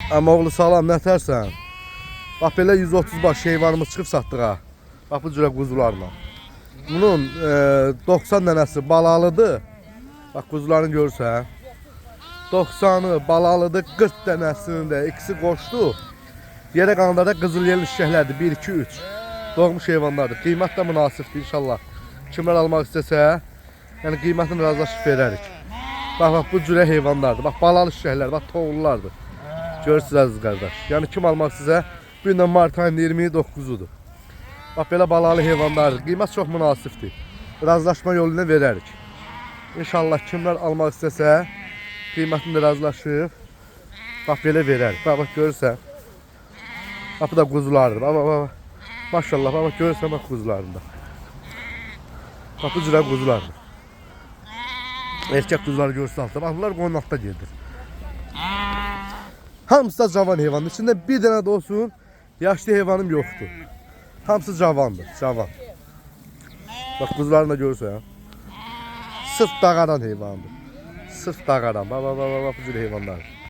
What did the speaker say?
Amma oğlu salam nətərsən? Bax belə 130 baş heyvanımız çıxıb satdıq ha. Bax bu cürə quzularla. Bunun 90 dənəsi balalıdır. Bax quzularını görürsən. 90'ı balalıdır, 40 dənəsinin də ikisi qoşdu. Yerə qalanlarda qızılyelli şişəklərdir. 1, 2, 3. Doğmuş heyvanlardır. Qiymət də münasibdir inşallah. Kimlər almaq istəsə, yəni qiymətini razılaşıb verərik. Bax bu cürə heyvanlardır. Bax balalı şişəklər, bax toğullardır. Görürsünüz əziz qardaş. Yəni kim almaq istəsə, bu gün mart ayının 29'udur. Bax belə balalı heyvanlardır. Qiymət çox münasibdir. Razılaşma yolu ilə verərik. İnşallah kimlər almaq istəsə, qiymətini razılaşıb bax belə verərik. Bax görürsən. Bax bu da quzulardır. Bax. Maşallah bax görürsən bax quzularında. Bax bu cürə quzulardır. Erkek quzuları görürsən altda. Bax bunlar qoyun altda gedir. Hamısı da cavan heyvandır. İçində bir dənə də olsun yaşlı heyvanım yoxdur. Hamısı cavandır. Cavan. Bax quzularını da görürsən. Sırf dağaran heyvandır. Sırf dağaran. Bax bu cür heyvanlar.